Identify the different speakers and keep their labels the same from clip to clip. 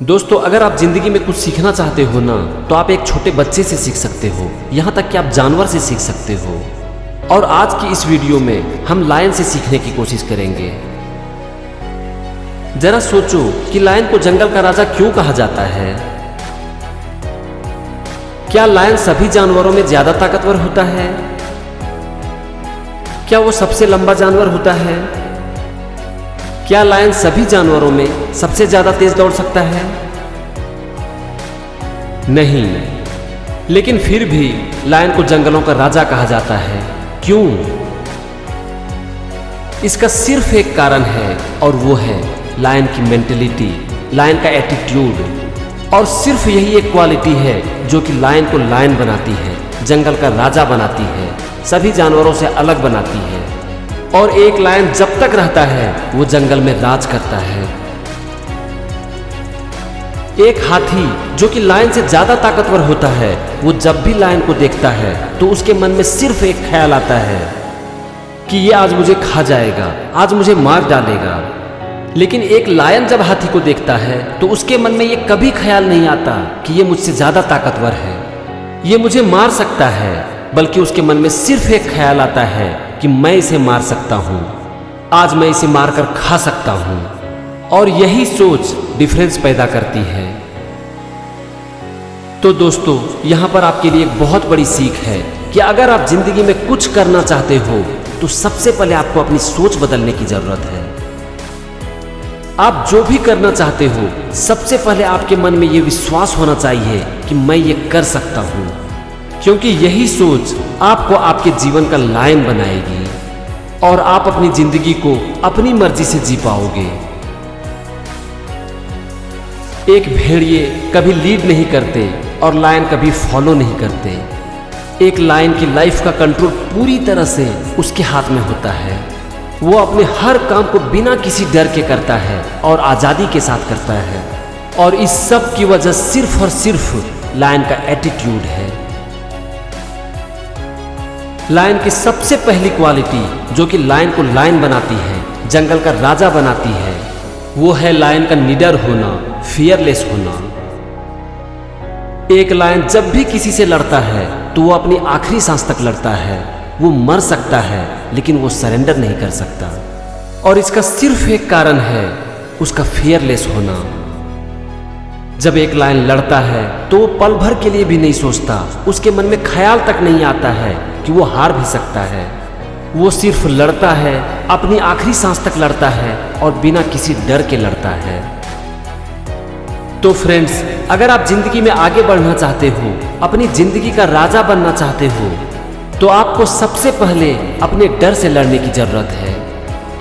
Speaker 1: दोस्तों, अगर आप जिंदगी में कुछ सीखना चाहते हो ना, तो आप एक छोटे बच्चे से सीख सकते हो, यहाँ तक कि आप जानवर से सीख सकते हो। और आज की इस वीडियो में हम लायन से सीखने की कोशिश करेंगे। जरा सोचो कि लायन को जंगल का राजा क्यों कहा जाता है। क्या लायन सभी जानवरों में ज्यादा ताकतवर होता है? क्या वो सबसे लंबा जानवर होता है? क्या लायन सभी जानवरों में सबसे ज्यादा तेज दौड़ सकता है? नहीं, लेकिन फिर भी लायन को जंगलों का राजा कहा जाता है। क्यों? इसका सिर्फ एक कारण है और वो है लायन की मेंटेलिटी, लायन का एटीट्यूड। और सिर्फ यही एक क्वालिटी है जो कि लायन को लायन बनाती है, जंगल का राजा बनाती है, सभी जानवरों से अलग बनाती है। और एक लायन जब तक रहता है वो जंगल में राज करता है। एक हाथी जो कि लायन से ज्यादा ताकतवर होता है, वो जब भी लायन को देखता है तो उसके मन में सिर्फ एक ख्याल आता है कि ये आज मुझे खा जाएगा, आज मुझे मार डालेगा। लेकिन एक लायन जब हाथी को देखता है तो उसके मन में ये कभी ख्याल नहीं आता कि ये मुझसे ज्यादा ताकतवर है, ये मुझे मार सकता है, बल्कि उसके मन में सिर्फ एक ख्याल आता है कि मैं इसे मार सकता हूं, आज मैं इसे मारकर खा सकता हूं। और यही सोच डिफरेंस पैदा करती है। तो दोस्तों, यहां पर आपके लिए एक बहुत बड़ी सीख है कि अगर आप जिंदगी में कुछ करना चाहते हो तो सबसे पहले आपको अपनी सोच बदलने की जरूरत है। आप जो भी करना चाहते हो, सबसे पहले आपके मन में यह विश्वास होना चाहिए कि मैं ये कर सकता हूं, क्योंकि यही सोच आपको आपके जीवन का लायन बनाएगी और आप अपनी जिंदगी को अपनी मर्जी से जी पाओगे। एक भेड़िए कभी लीड नहीं करते और लायन कभी फॉलो नहीं करते। एक लायन की लाइफ का कंट्रोल पूरी तरह से उसके हाथ में होता है। वो अपने हर काम को बिना किसी डर के करता है और आजादी के साथ करता है। और इस सब की वजह सिर्फ और सिर्फ लायन का एटीट्यूड है। लायन की सबसे पहली क्वालिटी जो कि लायन को लायन बनाती है, जंगल का राजा बनाती है, वो है लायन का निडर होना, फियरलेस होना। एक लायन जब भी किसी से लड़ता है तो वो अपनी आखिरी सांस तक लड़ता है। वो मर सकता है लेकिन वो सरेंडर नहीं कर सकता। और इसका सिर्फ एक कारण है उसका फियरलेस होना। जब एक लायन लड़ता है तो वो पल भर के लिए भी नहीं सोचता, उसके मन में ख्याल तक नहीं आता है कि वो हार भी सकता है। वो सिर्फ लड़ता है, अपनी आखिरी सांस तक लड़ता है और बिना किसी डर के लड़ता है। तो फ्रेंड्स, अगर आप जिंदगी में आगे बढ़ना चाहते हो, अपनी जिंदगी का राजा बनना चाहते हो, तो आपको सबसे पहले अपने डर से लड़ने की जरूरत है।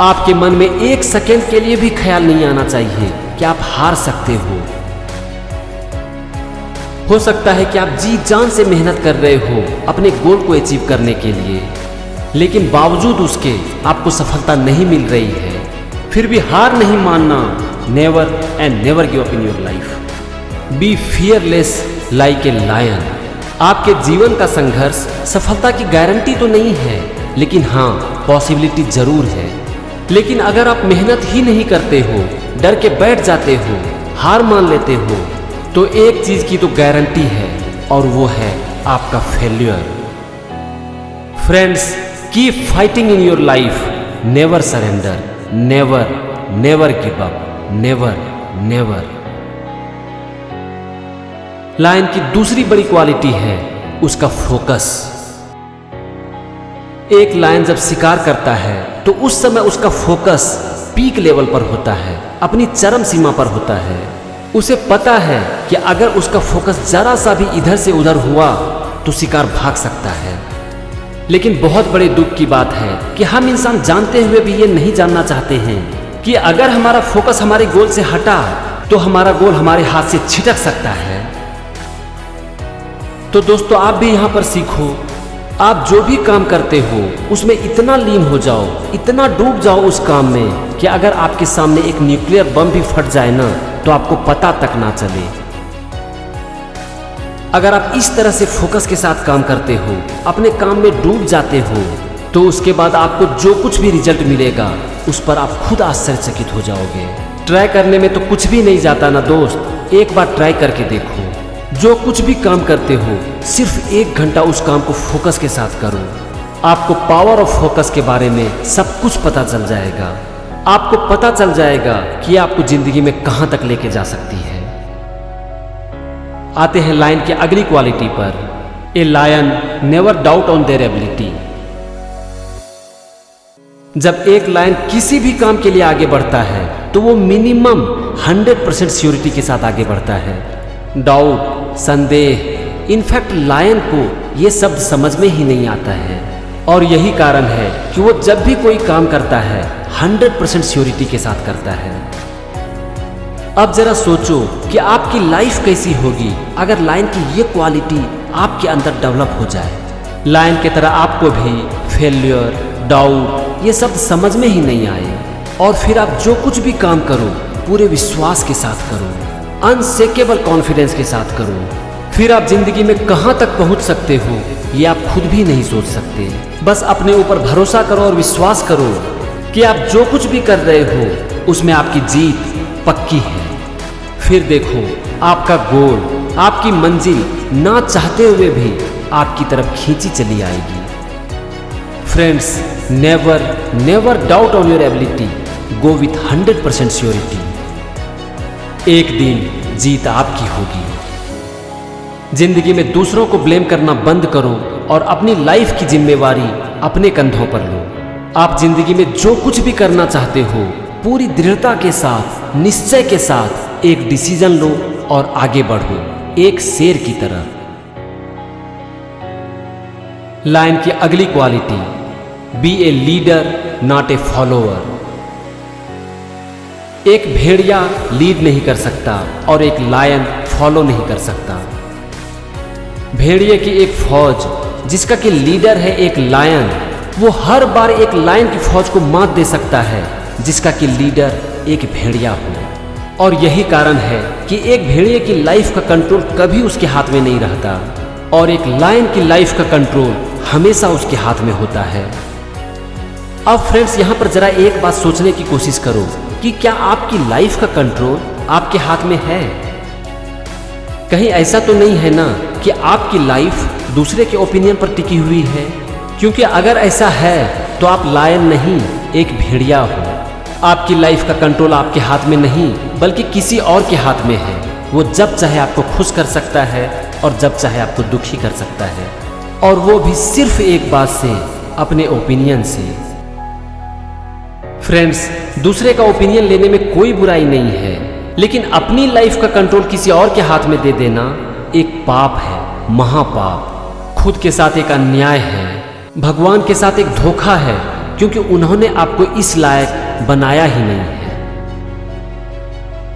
Speaker 1: आपके मन में एक सेकेंड के लिए भी ख्याल नहीं आना चाहिए कि आप हार सकते हो सकता है कि आप जी जान से मेहनत कर रहे हो अपने गोल को अचीव करने के लिए, लेकिन बावजूद उसके आपको सफलता नहीं मिल रही है। फिर भी हार नहीं मानना। Never and never give up in your life. Be fearless like a lion. आपके जीवन का संघर्ष सफलता की गारंटी तो नहीं है, लेकिन हाँ, पॉसिबिलिटी जरूर है। लेकिन अगर आप मेहनत ही नहीं करते हो, डर के बैठ जाते हो, हार मान लेते हो, तो एक चीज की तो गारंटी है और वो है आपका failure. Friends, keep fighting in your life, never surrender, never never give up, never never. Lion की दूसरी बड़ी क्वालिटी है उसका फोकस। एक लायन जब शिकार करता है तो उस समय उसका फोकस पीक लेवल पर होता है, अपनी चरम सीमा पर होता है। उसे पता है कि अगर उसका फोकस जरा सा भी इधर से उधर हुआ तो शिकार भाग सकता है। लेकिन बहुत बड़े दुख की बात है कि हम इंसान जानते हुए भी ये नहीं जानना चाहते हैं कि अगर हमारा फोकस हमारे गोल से हटा तो हमारा गोल हमारे हाथ से छिटक सकता है। तो दोस्तों, आप भी यहां पर सीखो। आप जो भी काम करते हो उसमें इतना लीन हो जाओ, इतना डूब जाओ उस काम में कि अगर आपके सामने एक न्यूक्लियर बम भी फट जाए ना तो आपको पता तक ना चले। अगर आप इस तरह से फोकस के साथ काम करते हो, अपने काम में डूब जाते हो, तो उसके बाद आपको जो कुछ भी रिजल्ट मिलेगा उस पर आप खुद आश्चर्यचकित हो जाओगे। ट्राई करने में तो कुछ भी नहीं जाता ना दोस्त, एक बार ट्राई करके देखो। जो कुछ भी काम करते हो सिर्फ 1 घंटा उस काम को फोकस के साथ करो। आपको पावर ऑफ फोकस के बारे में सब कुछ पता चल जाएगा। आपको पता चल जाएगा कि आपको जिंदगी में कहां तक लेके जा सकती है। आते हैं लायन की अगली क्वालिटी पर। A lion never doubt on their ability. जब एक लायन किसी भी काम के लिए आगे बढ़ता है तो वो मिनिमम 100% श्योरिटी के साथ आगे बढ़ता है। डाउट, संदेह, इनफैक्ट लायन को ये शब्द समझ में ही नहीं आता है। और यही कारण है कि वो जब भी कोई काम करता है 100% श्योरिटी के साथ करता है। अब जरा सोचो कि आपकी लाइफ कैसी होगी अगर लायन की ये क्वालिटी आपके अंदर डेवलप हो जाए। लायन की तरह आपको भी फेल्योर, डाउट ये शब्द समझ में ही नहीं आए, और फिर आप जो कुछ भी काम करो पूरे विश्वास के साथ करो, अनशेकेबल कॉन्फिडेंस के साथ करो। फिर आप जिंदगी में कहां तक पहुंच सकते हो ये आप खुद भी नहीं सोच सकते। बस अपने ऊपर भरोसा करो और विश्वास करो कि आप जो कुछ भी कर रहे हो उसमें आपकी जीत पक्की है। फिर देखो आपका गोल, आपकी मंजिल ना चाहते हुए भी आपकी तरफ खींची चली आएगी। Friends, never doubt on your ability, go with 100% surety. एक दिन जीत आपकी होगी। जिंदगी में दूसरों को ब्लेम करना बंद करो और अपनी लाइफ की जिम्मेवारी अपने कंधों पर लो। आप जिंदगी में जो कुछ भी करना चाहते हो पूरी दृढ़ता के साथ, निश्चय के साथ एक डिसीजन लो और आगे बढ़ो, एक शेर की तरह। लायन की अगली quality, be a leader not a follower. एक भेड़िया लीड नहीं कर सकता और एक लायन फॉलो नहीं कर सकता। भेड़िए की एक फौज जिसका कि लीडर है एक लायन, वो हर बार एक लायन की फौज को मात दे सकता है जिसका कि लीडर एक भेड़िया हो। और यही कारण है कि एक भेड़िए की लाइफ का कंट्रोल कभी उसके हाथ में नहीं रहता और एक लायन की लाइफ का कंट्रोल हमेशा उसके हाथ में होता है। अब फ्रेंड्स, यहाँ पर जरा एक बात सोचने की कोशिश करो कि क्या आपकी लाइफ का कंट्रोल आपके हाथ में है? कहीं ऐसा तो नहीं है ना कि आपकी लाइफ दूसरे के ओपिनियन पर टिकी हुई है? क्योंकि अगर ऐसा है तो आप लायन नहीं, एक भेड़िया हो। आपकी लाइफ का कंट्रोल आपके हाथ में नहीं बल्कि किसी और के हाथ में है। वो जब चाहे आपको खुश कर सकता है और जब चाहे आपको दुखी कर सकता है, और वो भी सिर्फ एक बात से, अपने ओपिनियन से। फ्रेंड्स, दूसरे का ओपिनियन लेने में कोई बुराई नहीं है, लेकिन अपनी लाइफ का कंट्रोल किसी और के हाथ में दे देना एक पाप है, महापाप। खुद के साथ एक अन्याय है, भगवान के साथ एक धोखा है, क्योंकि उन्होंने आपको इस लायक बनाया ही नहीं है।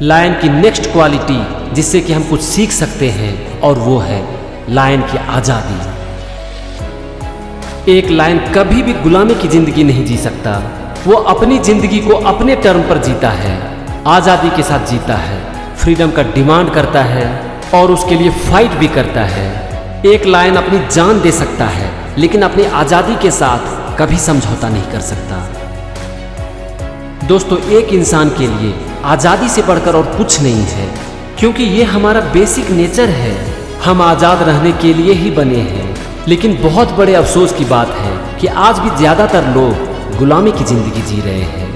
Speaker 1: लायन की नेक्स्ट क्वालिटी जिससे कि हम कुछ सीख सकते हैं और वो है लायन की आजादी। एक लायन कभी भी गुलामी की जिंदगी नहीं जी सकता। वो अपनी जिंदगी को अपने टर्म पर जीता है, आजादी के साथ जीता है, फ्रीडम का डिमांड करता है और उसके लिए फाइट भी करता है। एक लायन अपनी जान दे सकता है लेकिन अपनी आजादी के साथ कभी समझौता नहीं कर सकता। दोस्तों, एक इंसान के लिए आजादी से बढ़कर और कुछ नहीं है, क्योंकि ये हमारा बेसिक नेचर है। हम आजाद रहने के लिए ही बने हैं। लेकिन बहुत बड़े अफसोस की बात है कि आज भी ज्यादातर लोग गुलामी की जिंदगी जी रहे हैं।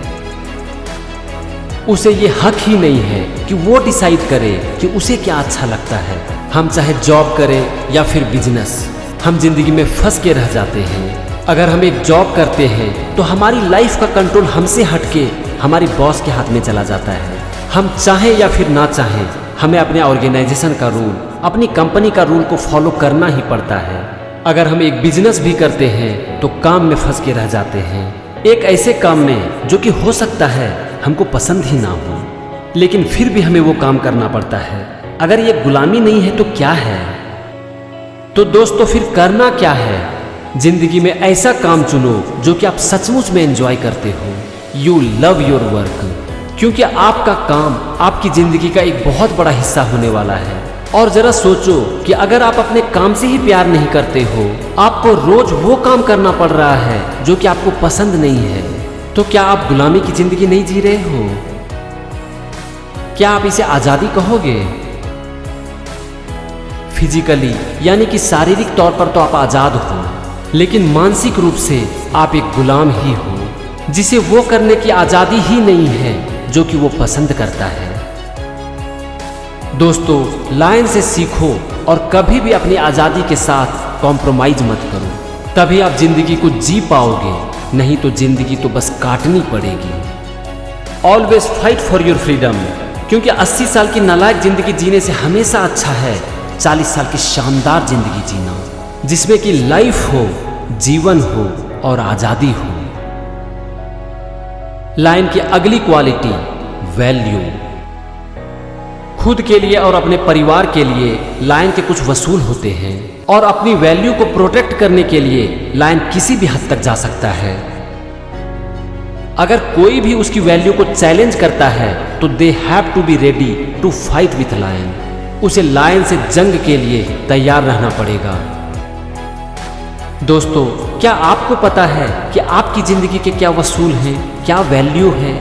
Speaker 1: उसे ये हक ही नहीं है कि वो डिसाइड करे कि उसे क्या अच्छा लगता है। हम चाहे जॉब करें या फिर बिजनेस, हम जिंदगी में फंस के रह जाते हैं। अगर हम एक जॉब करते हैं तो हमारी लाइफ का कंट्रोल हमसे हटके हमारी बॉस के हाथ में चला जाता है। हम चाहें या फिर ना चाहें, हमें अपने ऑर्गेनाइजेशन का रूल, अपनी कंपनी का रूल को फॉलो करना ही पड़ता है। अगर हम एक बिजनेस भी करते हैं तो काम में फंस के रह जाते हैं, एक ऐसे काम में जो कि हो सकता है हमको पसंद ही ना हो, लेकिन फिर भी हमें वो काम करना पड़ता है। अगर ये गुलामी नहीं है तो क्या है? तो दोस्तों, फिर करना क्या है? जिंदगी में ऐसा काम चुनो जो कि आप सचमुच में एंजॉय करते हो। यू लव योर वर्क, क्योंकि आपका काम आपकी जिंदगी का एक बहुत बड़ा हिस्सा होने वाला है। और जरा सोचो कि अगर आप अपने काम से ही प्यार नहीं करते हो, आपको रोज वो काम करना पड़ रहा है जो कि आपको पसंद नहीं है, तो क्या आप गुलामी की जिंदगी नहीं जी रहे हो? क्या आप इसे आजादी कहोगे? फिजिकली यानी कि शारीरिक तौर पर तो आप आजाद हो, लेकिन मानसिक रूप से आप एक गुलाम ही हो, जिसे वो करने की आजादी ही नहीं है जो कि वो पसंद करता है। दोस्तों, लायन से सीखो और कभी भी अपनी आजादी के साथ कॉम्प्रोमाइज मत करो, तभी आप जिंदगी को जी पाओगे, नहीं तो जिंदगी तो बस काटनी पड़ेगी। Always fight for your freedom, क्योंकि 80 साल की नालायक जिंदगी जीने से हमेशा अच्छा है 40 साल की शानदार जिंदगी जीना, जिसमें कि लाइफ हो, जीवन हो और आजादी हो। लायन की अगली क्वालिटी, वैल्यू। खुद के लिए और अपने परिवार के लिए लायन के कुछ वसूल होते हैं, और अपनी वैल्यू को प्रोटेक्ट करने के लिए लायन किसी भी हद तक जा सकता है। अगर कोई भी उसकी वैल्यू को चैलेंज करता है तो they have to be ready to fight with lion. उसे लायन से जंग के लिए तैयार रहना पड़ेगा। दोस्तों, क्या आपको पता है कि आपकी जिंदगी के क्या वसूल हैं, क्या वैल्यू है?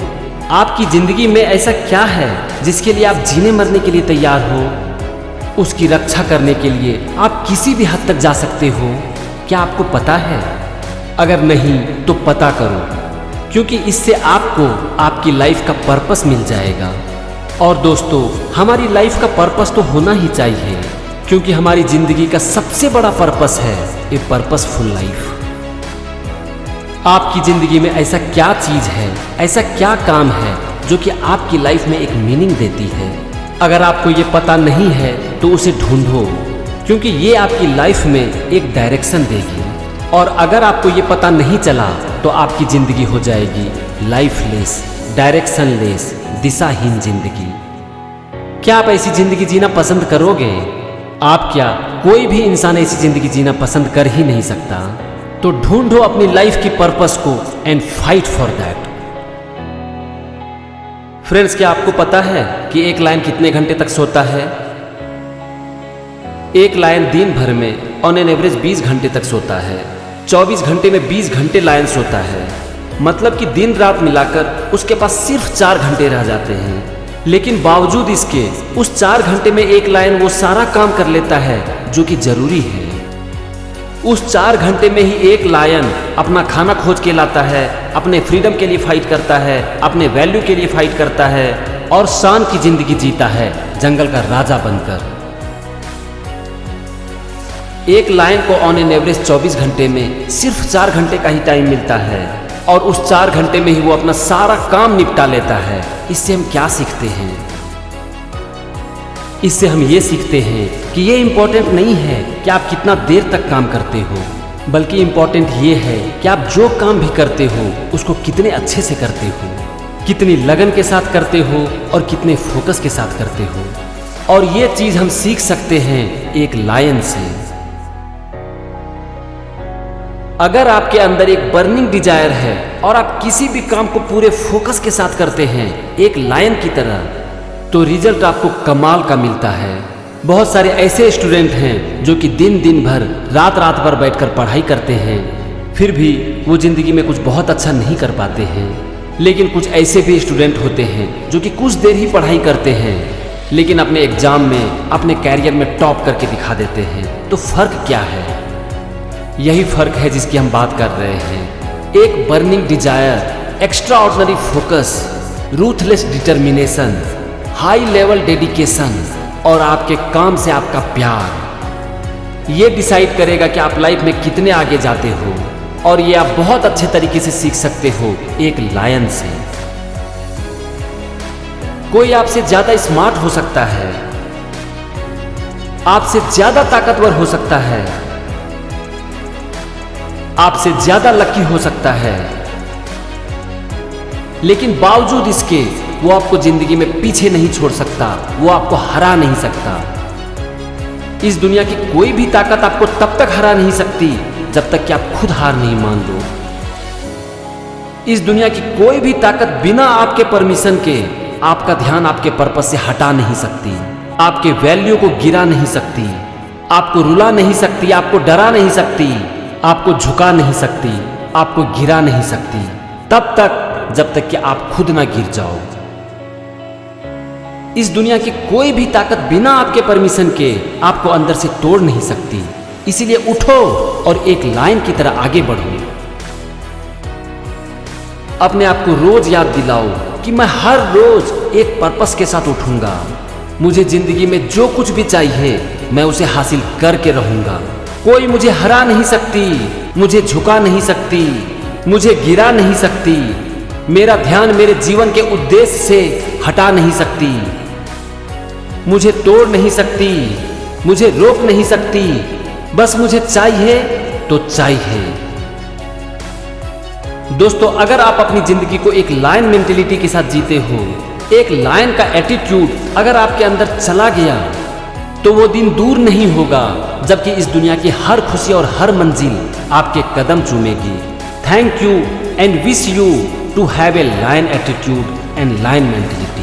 Speaker 1: आपकी जिंदगी में ऐसा क्या है जिसके लिए आप जीने मरने के लिए तैयार हो? उसकी रक्षा करने के लिए आप किसी भी हद तक जा सकते हो। क्या आपको पता है? अगर नहीं तो पता करो, क्योंकि इससे आपको आपकी लाइफ का पर्पस मिल जाएगा। और दोस्तों, हमारी लाइफ का पर्पस तो होना ही चाहिए, क्योंकि हमारी जिंदगी का सबसे बड़ा पर्पस है ए पर्पसफुल लाइफ। आपकी जिंदगी में ऐसा क्या चीज है, ऐसा क्या काम है जो कि आपकी लाइफ में एक मीनिंग देती है? अगर आपको ये पता नहीं है तो उसे ढूंढो, क्योंकि ये आपकी लाइफ में एक डायरेक्शन देगी। और अगर आपको ये पता नहीं चला तो आपकी जिंदगी हो जाएगी लाइफलेस, डायरेक्शनलेस, दिशाहीन जिंदगी। क्या आप ऐसी जिंदगी जीना पसंद करोगे? आप क्या, कोई भी इंसान ऐसी जिंदगी जीना पसंद कर ही नहीं सकता। तो ढूंढो अपनी लाइफ की पर्पस को and fight for that. Friends, क्या आपको पता है कि एक लायन कितने घंटे तक सोता है? एक लायन दिन भर में ऑन एन एवरेज 20 घंटे तक सोता है। 24 घंटे में 20 घंटे लायन सोता है, मतलब कि दिन रात मिलाकर उसके पास सिर्फ 4 घंटे रह जाते हैं। लेकिन बावजूद इसके उस 4 घंटे में एक लायन वो सारा काम कर लेता है जो कि जरूरी है। उस 4 घंटे में ही एक लायन अपना खाना खोज के लाता है, अपने फ्रीडम के लिए फाइट करता है, अपने वैल्यू के लिए फाइट करता है और शान की जिंदगी जीता है जंगल का राजा बनकर। एक लायन को ऑन एन एवरेज 24 घंटे में सिर्फ 4 घंटे का ही टाइम मिलता है, और उस 4 घंटे में ही वो अपना सारा काम निपटा लेता है। इससे हम क्या सीखते हैं? इससे हम ये सीखते हैं कि ये इम्पोर्टेंट नहीं है कि आप कितना देर तक काम करते हो, बल्कि इम्पोर्टेंट ये है कि आप जो काम भी करते हो उसको कितने अच्छे से करते हो, कितनी लगन के साथ करते हो और कितने फोकस के साथ करते हो। और ये चीज हम सीख सकते हैं एक लायन से। अगर आपके अंदर एक बर्निंग डिजायर है और आप किसी भी काम को पूरे फोकस के साथ करते हैं एक लायन की तरह, तो रिजल्ट आपको कमाल का मिलता है। बहुत सारे ऐसे स्टूडेंट हैं जो कि दिन भर रात भर बैठकर पढ़ाई करते हैं, फिर भी वो जिंदगी में कुछ बहुत अच्छा नहीं कर पाते हैं। लेकिन कुछ ऐसे भी स्टूडेंट होते हैं जो कि कुछ देर ही पढ़ाई करते हैं, लेकिन अपने एग्जाम में, अपने कैरियर में टॉप करके दिखा देते हैं। तो फर्क क्या है? यही फर्क है जिसकी हम बात कर रहे हैं। एक burning desire, extra ordinary focus, ruthless determination, high level dedication और आपके काम से आपका प्यार, ये डिसाइड करेगा कि आप लाइफ में कितने आगे जाते हो। और ये आप बहुत अच्छे तरीके से सीख सकते हो एक लायन से। कोई आपसे ज्यादा स्मार्ट हो सकता है, आपसे ज्यादा ताकतवर हो सकता है, आपसे ज्यादा लकी हो सकता है, लेकिन बावजूद इसके वो आपको जिंदगी में पीछे नहीं छोड़ सकता, वो आपको हरा नहीं सकता। इस दुनिया की कोई भी ताकत आपको तब तक हरा नहीं सकती जब तक कि आप खुद हार नहीं मान लो। इस दुनिया की कोई भी ताकत बिना आपके परमिशन के आपका ध्यान आपके पर्पस से हटा नहीं सकती, आपके वैल्यू को गिरा नहीं सकती, आपको रुला नहीं सकती, आपको डरा नहीं सकती, आपको झुका नहीं सकती, आपको गिरा नहीं सकती, तब तक जब तक कि आप खुद ना गिर जाओ। इस दुनिया की कोई भी ताकत बिना आपके परमिशन के आपको अंदर से तोड़ नहीं सकती। इसीलिए उठो और एक लायन की तरह आगे बढ़ो। अपने आप को रोज याद दिलाओ कि मैं हर रोज एक पर्पस के साथ उठूंगा। मुझे जिंदगी में जो कुछ भी चाहिए मैं उसे हासिल करके रहूंगा। कोई मुझे हरा नहीं सकती, मुझे झुका नहीं सकती, मुझे गिरा नहीं सकती, मेरा ध्यान मेरे जीवन के उद्देश्य से हटा नहीं सकती, मुझे तोड़ नहीं सकती, मुझे रोक नहीं सकती। बस मुझे चाहिए तो चाहिए। दोस्तों, अगर आप अपनी जिंदगी को एक लायन मेंटेलिटी के साथ जीते हो, एक लायन का एटीट्यूड अगर आपके अंदर चला गया, तो वो दिन दूर नहीं होगा जबकि इस दुनिया की हर खुशी और हर मंजिल आपके कदम चूमेगी। Thank you and wish you to have a lion attitude and lion mentality.